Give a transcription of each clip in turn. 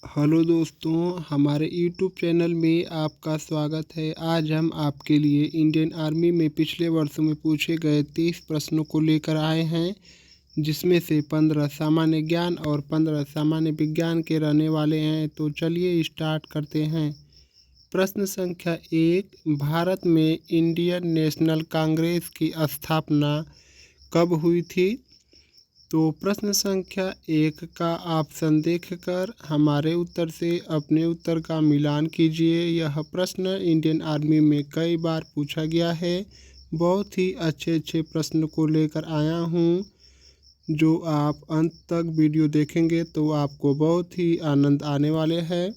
Hello दोस्तों, हमारे YouTube channel में आपका स्वागत है। आज हम आपके लिए इंडियन आर्मी में पिछले वर्षों में पूछे गए 30 प्रश्नों को लेकर आए हैं, जिसमें से 15 सामान्य ज्ञान और 15 सामान्य विज्ञान के रहने वाले हैं। तो चलिए स्टार्ट करते हैं। प्रश्न संख्या 1, भारत में इंडियन नेशनल कांग्रेस की स्थापना कब हुई थी? तो प्रश्न संख्या 1 का ऑप्शन देखकर हमारे उत्तर से अपने उत्तर का मिलान कीजिए। यह प्रश्न इंडियन आर्मी में कई बार पूछा गया है। बहुत ही अच्छे प्रश्न को लेकर आया हूँ, जो आप अंत तक वीडियो देखेंगे तो आपको बहुत ही आनंद आने वाले हैं।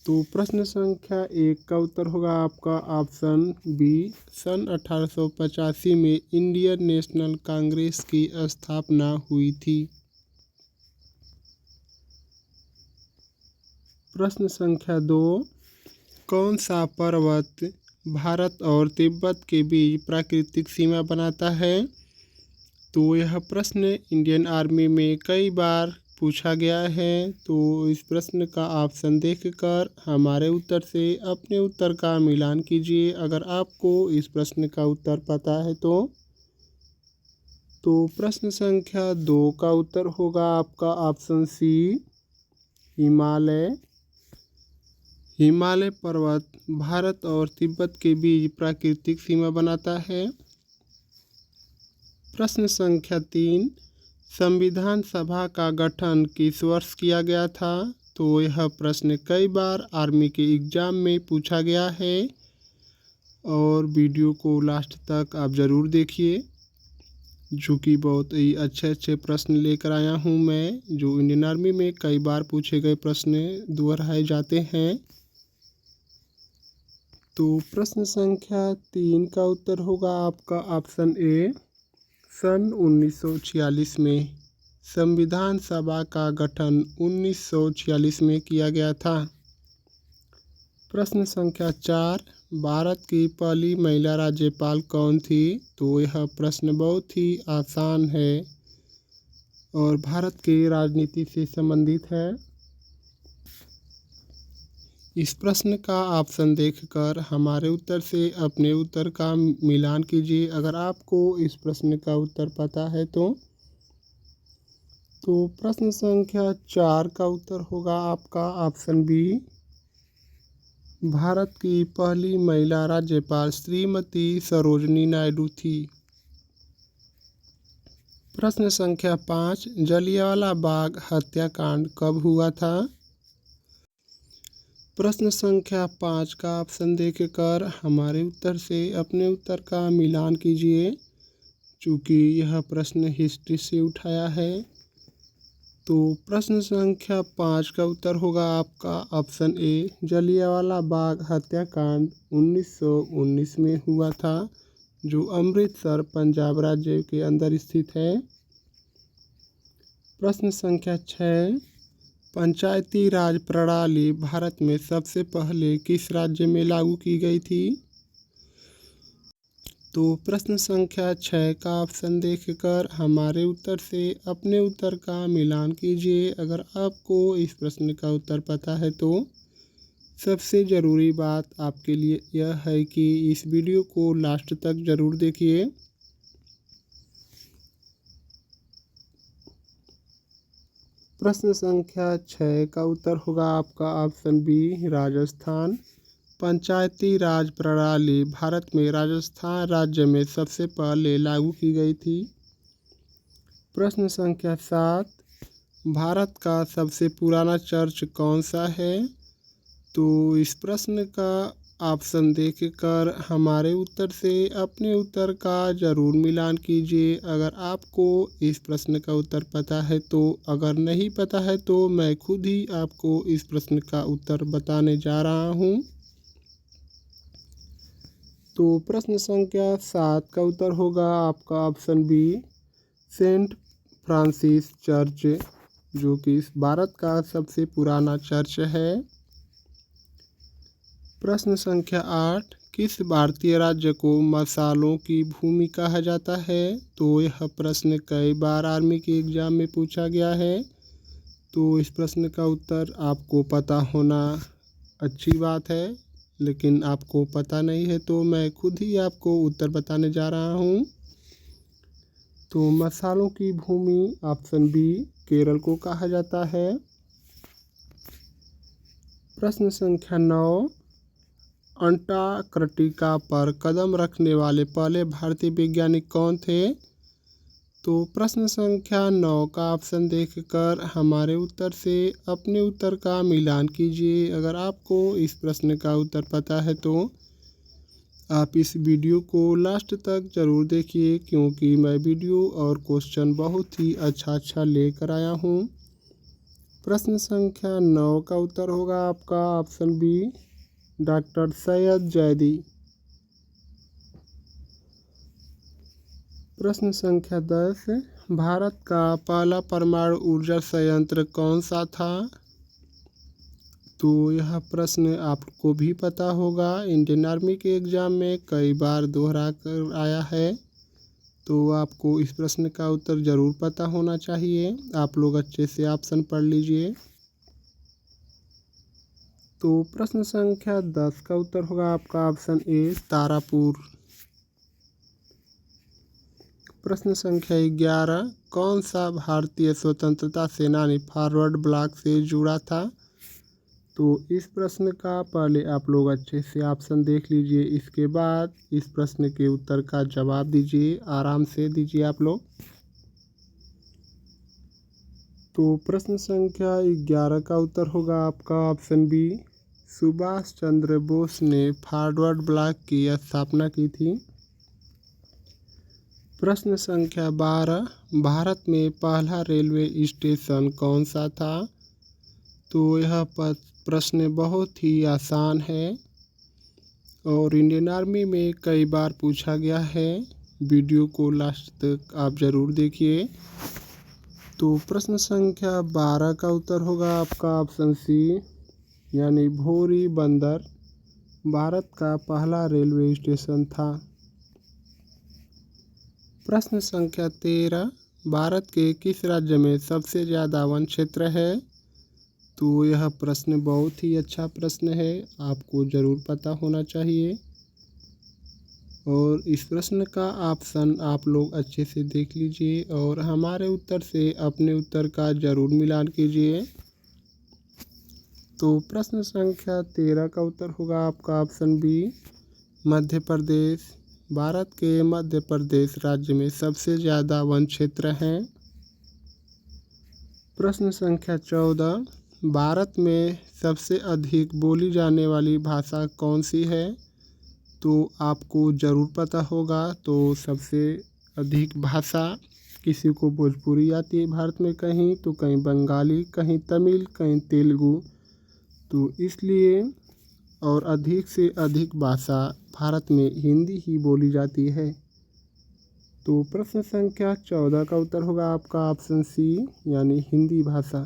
तो प्रश्न संख्या 1 का उत्तर होगा आपका ऑप्शन बी। सन 1885 में इंडियन नेशनल कांग्रेस की स्थापना हुई थी। प्रश्न संख्या 2, कौन सा पर्वत भारत और तिब्बत के बीच प्राकृतिक सीमा बनाता है? तो यह प्रश्न इंडियन आर्मी में कई बार पूछा गया है। तो इस प्रश्न का ऑप्शन देखकर हमारे उत्तर से अपने उत्तर का मिलान कीजिए अगर आपको इस प्रश्न का उत्तर पता है तो प्रश्न संख्या 2 का उत्तर होगा आपका ऑप्शन सी, हिमालय। हिमालय पर्वत भारत और तिब्बत के बीच प्राकृतिक सीमा बनाता है। प्रश्न संख्या 3, संविधान सभा का गठन किस वर्ष किया गया था? तो यह प्रश्न कई बार आर्मी के एग्ज़ाम में पूछा गया है और वीडियो को लास्ट तक आप ज़रूर देखिए, जो कि बहुत ही अच्छे प्रश्न लेकर आया हूँ मैं, जो इंडियन आर्मी में कई बार पूछे गए प्रश्न दोहराए जाते हैं। तो प्रश्न संख्या 3 का उत्तर होगा आपका ऑप्शन ए। सन 1946 में संविधान सभा का गठन 1946 में किया गया था। प्रश्न संख्या 4, भारत की पहली महिला राज्यपाल कौन थी? तो यह प्रश्न बहुत ही आसान है और भारत की राजनीति से संबंधित है। इस प्रश्न का ऑप्शन देखकर हमारे उत्तर से अपने उत्तर का मिलान कीजिए अगर आपको इस प्रश्न का उत्तर पता है तो प्रश्न संख्या 4 का उत्तर होगा आपका ऑप्शन बी। भारत की पहली महिला राज्यपाल श्रीमती सरोजनी नायडू थी। प्रश्न संख्या 5, जलियांवाला बाग हत्याकांड कब हुआ था? प्रश्न संख्या 5 का ऑप्शन देखकर हमारे उत्तर से अपने उत्तर का मिलान कीजिए, चूँकि यह प्रश्न हिस्ट्री से उठाया है। तो प्रश्न संख्या 5 का उत्तर होगा आपका ऑप्शन ए, जलियांवाला बाग हत्याकांड 1919 में हुआ था, जो अमृतसर पंजाब राज्य के अंदर स्थित है। प्रश्न संख्या 6, पंचायती राज प्रणाली भारत में सबसे पहले किस राज्य में लागू की गई थी? तो प्रश्न संख्या 6 का ऑप्शन देखकर हमारे उत्तर से अपने उत्तर का मिलान कीजिए अगर आपको इस प्रश्न का उत्तर पता है तो। सबसे ज़रूरी बात आपके लिए यह है कि इस वीडियो को लास्ट तक ज़रूर देखिए। प्रश्न संख्या 6 का उत्तर होगा आपका ऑप्शन बी, राजस्थान। पंचायती राज प्रणाली भारत में राजस्थान राज्य में सबसे पहले लागू की गई थी। प्रश्न संख्या 7, भारत का सबसे पुराना चर्च कौन सा है? तो इस प्रश्न का ऑप्शन देखकर हमारे उत्तर से अपने उत्तर का ज़रूर मिलान कीजिए अगर आपको इस प्रश्न का उत्तर पता है तो। अगर नहीं पता है तो मैं खुद ही आपको इस प्रश्न का उत्तर बताने जा रहा हूँ। तो प्रश्न संख्या 7 का उत्तर होगा आपका option B, Saint Francis church, जो कि भारत का सबसे पुराना चर्च है। प्रश्न संख्या 8, किस भारतीय राज्य को मसालों की भूमि कहा जाता है? तो यह प्रश्न कई बार आर्मी के एग्ज़ाम में पूछा गया है। तो इस प्रश्न का उत्तर आपको पता होना अच्छी बात है, लेकिन आपको पता नहीं है तो मैं खुद ही आपको उत्तर बताने जा रहा हूँ। तो मसालों की भूमि ऑप्शन बी केरल को कहा जाता है। प्रश्न संख्या 9, अंटार्कटिका पर कदम रखने वाले पहले भारतीय वैज्ञानिक कौन थे? तो प्रश्न संख्या 9 का ऑप्शन देखकर हमारे उत्तर से अपने उत्तर का मिलान कीजिए। अगर आपको इस प्रश्न का उत्तर पता है तो आप इस वीडियो को लास्ट तक ज़रूर देखिए, क्योंकि मैं वीडियो और क्वेश्चन बहुत ही अच्छा लेकर आया हूँ। प्रश्न संख्या 9 का उत्तर होगा आपका option B doctor Syed Zaidi. प्रश्न संख्या 10, भारत का पहला परमाणु ऊर्जा संयंत्र कौन सा था? तो यह प्रश्न आपको भी पता होगा, इंडियन आर्मी के एग्ज़ाम में कई बार दोहरा कर आया है, तो आपको इस प्रश्न का उत्तर ज़रूर पता होना चाहिए। आप लोग अच्छे से ऑप्शन पढ़ लीजिए। तो प्रश्न संख्या 10 का उत्तर होगा आपका ऑप्शन ए तारापुर। प्रश्न संख्या 11, कौन सा भारतीय स्वतंत्रता सेनानी फॉरवर्ड ब्लॉक से जुड़ा था? तो इस प्रश्न का पहले आप लोग अच्छे से ऑप्शन देख लीजिए, इसके बाद इस प्रश्न के उत्तर का जवाब दीजिए। आराम से दीजिए आप लोग। तो प्रश्न संख्या 11 का उत्तर होगा आपका ऑप्शन बी सुभाष चंद्र बोस ने फॉरवर्ड ब्लॉक की स्थापना की थी। प्रश्न संख्या 12, भारत में पहला रेलवे स्टेशन कौन सा था? तो यह प्रश्न बहुत ही आसान है और इंडियन आर्मी में कई बार पूछा गया है। वीडियो को लास्ट तक आप ज़रूर देखिए। तो प्रश्न संख्या 12 का उत्तर होगा आपका ऑप्शन सी यानी भोरी बंदर भारत का पहला रेलवे स्टेशन था। प्रश्न संख्या 13, भारत के किस राज्य में सबसे ज़्यादा वन क्षेत्र है? तो यह प्रश्न बहुत ही अच्छा प्रश्न है, आपको ज़रूर पता होना चाहिए और इस प्रश्न का ऑप्शन आप लोग अच्छे से देख लीजिए और हमारे उत्तर से अपने उत्तर का ज़रूर मिलान कीजिए। तो प्रश्न संख्या 13 का उत्तर होगा आपका ऑप्शन बी मध्य प्रदेश। भारत के मध्य प्रदेश राज्य में सबसे ज़्यादा वन क्षेत्र हैं। प्रश्न संख्या 14, भारत में सबसे अधिक बोली जाने वाली भाषा कौन सी है? तो आपको ज़रूर पता होगा। तो सबसे अधिक भाषा किसी को भोजपुरी आती है भारत में, कहीं तो कहीं बंगाली, कहीं तमिल, कहीं तेलुगु, तो इसलिए और अधिक से अधिक भाषा भारत में हिंदी ही बोली जाती है। तो प्रश्न संख्या 14 का उत्तर होगा आपका ऑप्शन सी यानी हिंदी भाषा।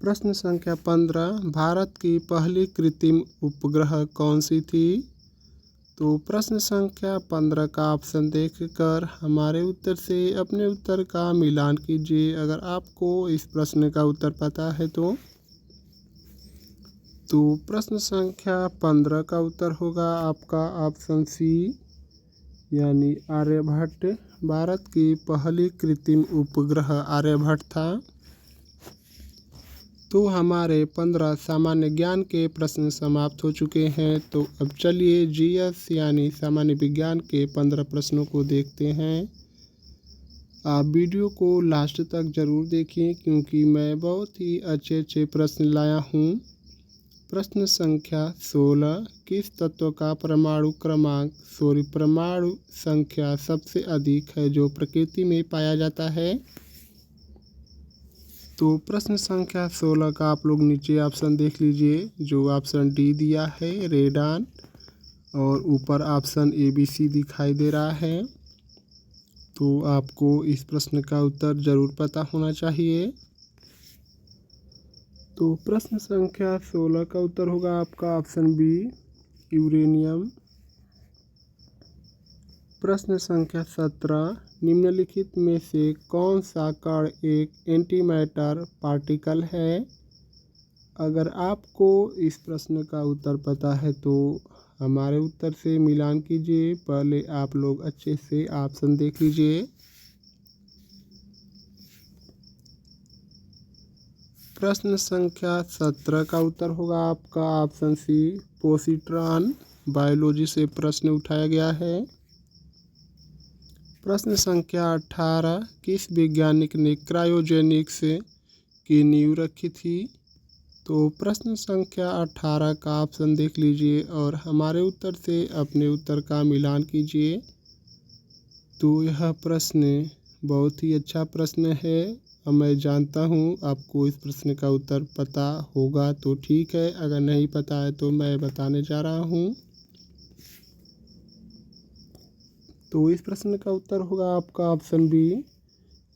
प्रश्न संख्या 15, भारत की पहली कृत्रिम उपग्रह कौन सी थी? तो प्रश्न संख्या 15 का ऑप्शन देखकर हमारे उत्तर से अपने उत्तर का मिलान कीजिए। अगर आपको इस प्रश्न का उत्तर पता है तो प्रश्न संख्या 15 का उत्तर होगा आपका ऑप्शन सी यानी आर्यभट्ट। भारत की पहली कृत्रिम उपग्रह आर्यभट्ट था। तो हमारे 15 सामान्य ज्ञान के प्रश्न समाप्त हो चुके हैं। तो अब चलिए जीएस यानी सामान्य विज्ञान के 15 प्रश्नों को देखते हैं। आप वीडियो को लास्ट तक ज़रूर देखिए, क्योंकि मैं बहुत ही अच्छे प्रश्न लाया हूँ। प्रश्न संख्या 16, किस तत्व का परमाणु संख्या सबसे अधिक है जो प्रकृति में पाया जाता है? तो प्रश्न संख्या 16 का आप लोग नीचे ऑप्शन देख लीजिए, जो ऑप्शन डी दिया है रेडान और ऊपर ऑप्शन ABC दिखाई दे रहा है। तो आपको इस प्रश्न का उत्तर ज़रूर पता होना चाहिए। तो प्रश्न संख्या 16 का उत्तर होगा आपका ऑप्शन बी यूरेनियम। प्रश्न संख्या 17, निम्नलिखित में से कौन सा कण एक एंटीमैटर पार्टिकल है? अगर आपको इस प्रश्न का उत्तर पता है तो हमारे उत्तर से मिलान कीजिए। पहले आप लोग अच्छे से ऑप्शन देख लीजिए। प्रश्न संख्या 17 का उत्तर होगा आपका ऑप्शन सी, पोसिट्रॉन। बायोलॉजी से प्रश्न उठाया गया है। प्रश्न संख्या 18, किस वैज्ञानिक ने क्रायोजेनिक्स की नींव रखी थी? तो प्रश्न संख्या 18 का ऑप्शन देख लीजिए और हमारे उत्तर से अपने उत्तर का मिलान कीजिए। तो यह प्रश्न बहुत ही अच्छा प्रश्न है और मैं जानता हूँ आपको इस प्रश्न का उत्तर पता होगा, तो ठीक है, अगर नहीं पता है तो मैं बताने जा रहा हूँ। तो इस प्रश्न का उत्तर होगा आपका ऑप्शन बी,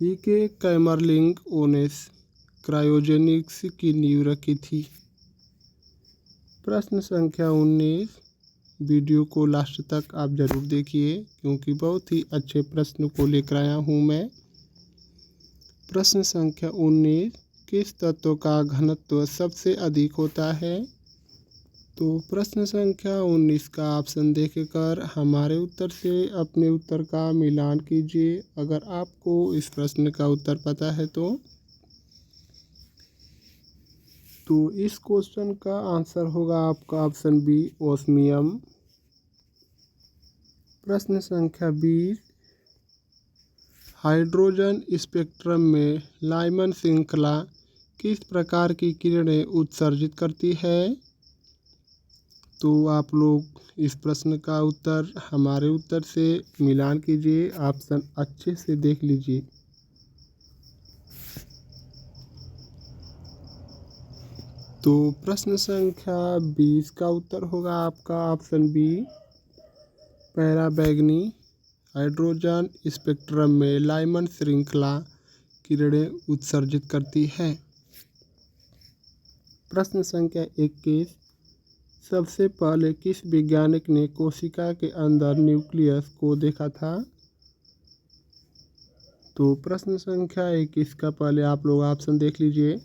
के कैमरलिंग ओनेस क्रायोजेनिक्स की नींव रखी थी। प्रश्न संख्या 19, वीडियो को लास्ट तक आप ज़रूर देखिए क्योंकि बहुत ही अच्छे प्रश्न को लेकर आया हूँ मैं। प्रश्न संख्या 19, किस तत्व का घनत्व सबसे अधिक होता है? तो प्रश्न संख्या 19 का ऑप्शन देखकर हमारे उत्तर से अपने उत्तर का मिलान कीजिए अगर आपको इस प्रश्न का उत्तर पता है तो। इस क्वेश्चन का आंसर होगा आपका ऑप्शन बी, ओस्मियम। प्रश्न संख्या 20, हाइड्रोजन स्पेक्ट्रम में लाइमन श्रृंखला किस प्रकार की किरणें उत्सर्जित करती है? तो आप लोग इस प्रश्न का उत्तर हमारे उत्तर से मिलान कीजिए, ऑप्शन अच्छे से देख लीजिए। तो प्रश्न संख्या 20 का उत्तर होगा आपका ऑप्शन बी, पैराबैंगनी। हाइड्रोजन स्पेक्ट्रम में लाइमन श्रृंखला किरणें उत्सर्जित करती है। प्रश्न संख्या 21, सबसे पहले किस वैज्ञानिक ने कोशिका के अंदर न्यूक्लियस को देखा था? तो प्रश्न संख्या 21 का पहले आप लोग ऑप्शन देख लीजिए।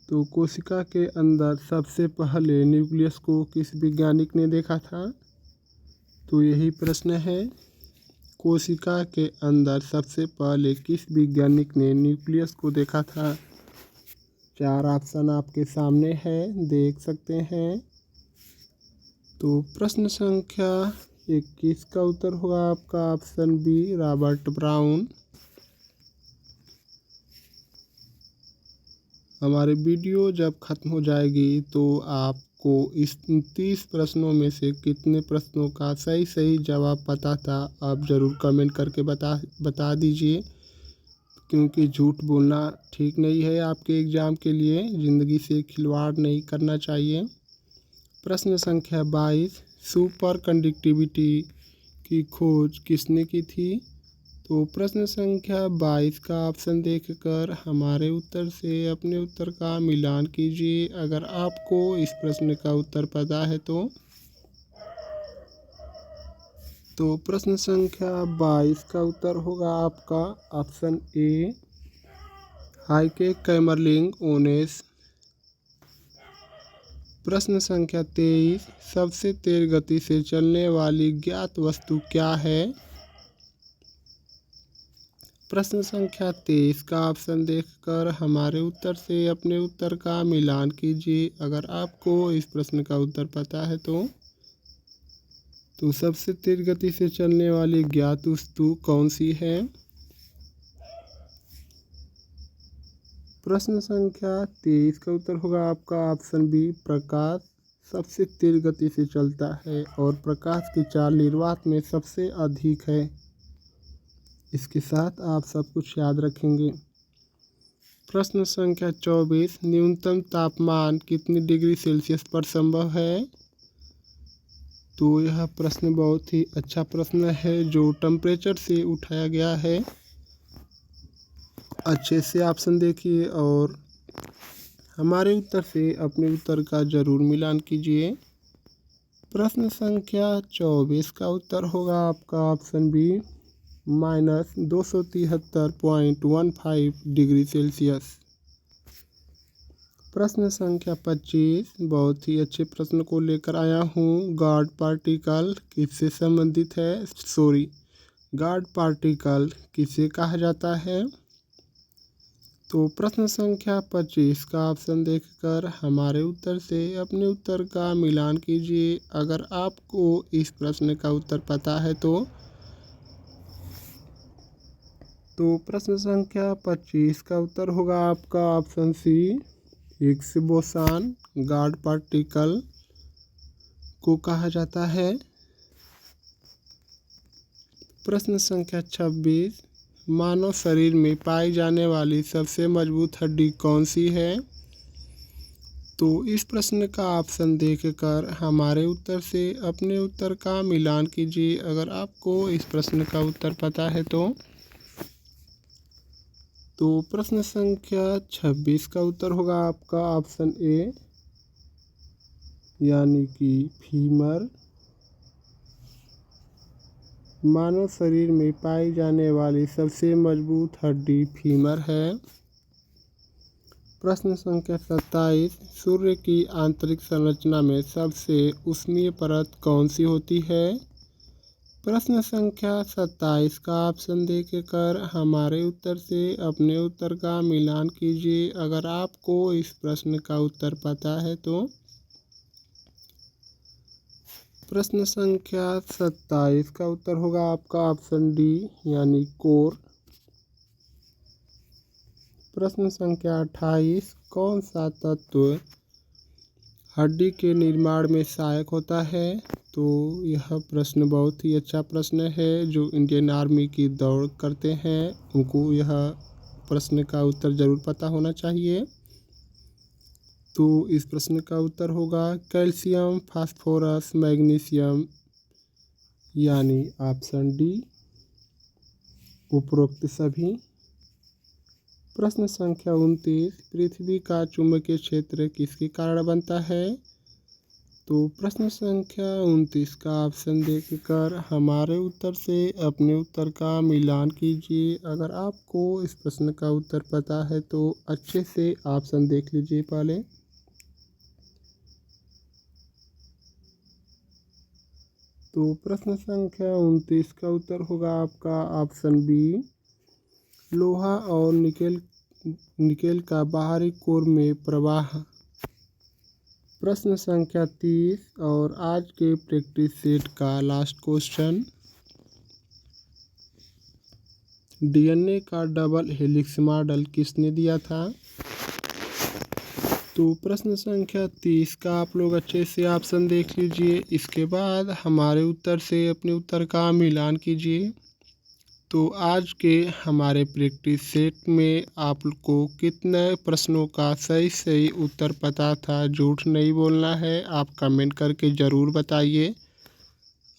तो कोशिका के अंदर सबसे पहले न्यूक्लियस को किस वैज्ञानिक ने देखा था? तो यही प्रश्न है, कोशिका के अंदर सबसे पहले किस वैज्ञानिक ने न्यूक्लियस को देखा था? 4 ऑप्शन आपके सामने है, देख सकते हैं। तो प्रश्न संख्या 21 का उत्तर होगा आपका ऑप्शन बी, रॉबर्ट ब्राउन। हमारी वीडियो जब ख़त्म हो जाएगी तो आपको इस 30 प्रश्नों में से कितने प्रश्नों का सही जवाब पता था आप ज़रूर कमेंट करके बता दीजिए, क्योंकि झूठ बोलना ठीक नहीं है। आपके एग्ज़ाम के लिए ज़िंदगी से खिलवाड़ नहीं करना चाहिए। प्रश्न संख्या 22, सुपर कंडक्टिविटी की खोज किसने की थी? तो प्रश्न संख्या 22 का ऑप्शन देखकर हमारे उत्तर से अपने उत्तर का मिलान कीजिए अगर आपको इस प्रश्न का उत्तर पता है तो। प्रश्न संख्या 22 का उत्तर होगा आपका ऑप्शन ए, हाइके कैमरलिंग ओनेस। प्रश्न संख्या 23, सबसे तेज गति से चलने वाली ज्ञात वस्तु क्या है? प्रश्न संख्या 23 का ऑप्शन देखकर हमारे उत्तर से अपने उत्तर का मिलान कीजिए अगर आपको इस प्रश्न का उत्तर पता है तो। सबसे तेज गति से चलने वाली ज्ञात वस्तु कौन सी है? प्रश्न संख्या 23 का उत्तर होगा आपका ऑप्शन बी, प्रकाश सबसे तेज गति से चलता है और प्रकाश की चाल निर्वात में सबसे अधिक है। इसके साथ आप सब कुछ याद रखेंगे। प्रश्न संख्या 24, न्यूनतम तापमान कितनी डिग्री सेल्सियस पर संभव है? तो यह प्रश्न बहुत ही अच्छा प्रश्न है जो टेम्परेचर से उठाया गया है। अच्छे से ऑप्शन देखिए और हमारे उत्तर से अपने उत्तर का ज़रूर मिलान कीजिए। प्रश्न संख्या 24 का उत्तर होगा आपका ऑप्शन बी -273.15 डिग्री सेल्सियस। प्रश्न संख्या 25 बहुत ही अच्छे प्रश्न को लेकर आया हूँ। गॉड पार्टिकल किससे संबंधित है? गॉड पार्टिकल किसे कहा जाता है? तो प्रश्न संख्या 25 का ऑप्शन देखकर हमारे उत्तर से अपने उत्तर का मिलान कीजिए। अगर आपको इस प्रश्न का उत्तर पता है तो प्रश्न संख्या 25 का उत्तर होगा आपका option C Higgs boson God particle को कहा जाता है। प्रश्न संख्या 26 मानव शरीर में पाई जाने वाली सबसे मजबूत हड्डी कौन सी है? तो इस प्रश्न का ऑप्शन देखकर हमारे उत्तर से अपने उत्तर का मिलान कीजिए। अगर आपको इस प्रश्न का उत्तर पता है तो प्रश्न संख्या 26 का उत्तर होगा आपका ऑप्शन ए यानी कि फीमर। मानव शरीर में पाई जाने वाली सबसे मजबूत हड्डी फीमर है। प्रश्न संख्या 27 सूर्य की आंतरिक संरचना में सबसे ऊष्मीय परत कौन सी होती है? प्रश्न संख्या 27 का ऑप्शन देखकर हमारे उत्तर से अपने उत्तर का मिलान कीजिए। अगर आपको इस प्रश्न का उत्तर पता है तो प्रश्न संख्या 27 का उत्तर होगा आपका ऑप्शन डी यानी कोर। प्रश्न संख्या 28 कौन सा तत्व हड्डी के निर्माण में सहायक होता है? तो यह प्रश्न बहुत ही अच्छा प्रश्न है। जो इंडियन आर्मी की दौड़ करते हैं उनको यह प्रश्न का उत्तर ज़रूर पता होना चाहिए। तो इस प्रश्न का उत्तर होगा कैल्शियम, फास्फोरस, मैग्नीशियम यानी ऑप्शन डी उपरोक्त सभी। प्रश्न संख्या 29 पृथ्वी का चुंबकीय क्षेत्र किसके कारण बनता है? तो प्रश्न संख्या 29 का ऑप्शन देखकर हमारे उत्तर से अपने उत्तर का मिलान कीजिए। अगर आपको इस प्रश्न का उत्तर पता है तो अच्छे से ऑप्शन देख लीजिए पहले। तो प्रश्न संख्या 29 का उत्तर होगा आपका ऑप्शन बी लोहा और निकेल का बाहरी कोर में प्रवाह। प्रश्न संख्या 30 और आज के प्रैक्टिस सेट का लास्ट क्वेश्चन डीएनए का डबल हेलिक्स मॉडल किसने दिया था? तो प्रश्न संख्या 30 का आप लोग अच्छे से ऑप्शन देख लीजिए। इसके बाद हमारे उत्तर से अपने उत्तर का मिलान कीजिए। तो आज के हमारे प्रैक्टिस सेट में आप को कितने प्रश्नों का सही उत्तर पता था? झूठ नहीं बोलना है, आप कमेंट करके ज़रूर बताइए।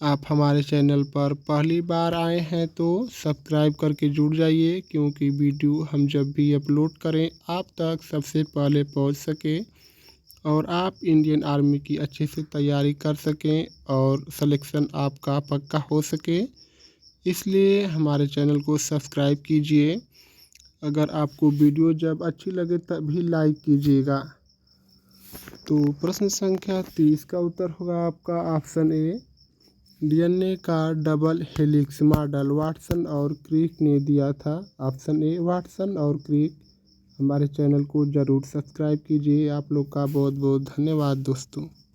आप हमारे चैनल पर पहली बार आए हैं तो सब्सक्राइब करके जुड़ जाइए, क्योंकि वीडियो हम जब भी अपलोड करें आप तक सबसे पहले पहुंच सके और आप इंडियन आर्मी की अच्छे से तैयारी कर सकें और सिलेक्शन आपका पक्का हो सके। इसलिए हमारे चैनल को सब्सक्राइब कीजिए। अगर आपको वीडियो जब अच्छी लगे तभी लाइक कीजिएगा। तो प्रश्न संख्या 30 का उत्तर होगा आपका ऑप्शन ए डीएनए का डबल हेलिक्स मॉडल वाटसन और क्रिक ने दिया था। ऑप्शन ए वाटसन और क्रिक। हमारे चैनल को ज़रूर सब्सक्राइब कीजिए। आप लोग का बहुत बहुत धन्यवाद दोस्तों।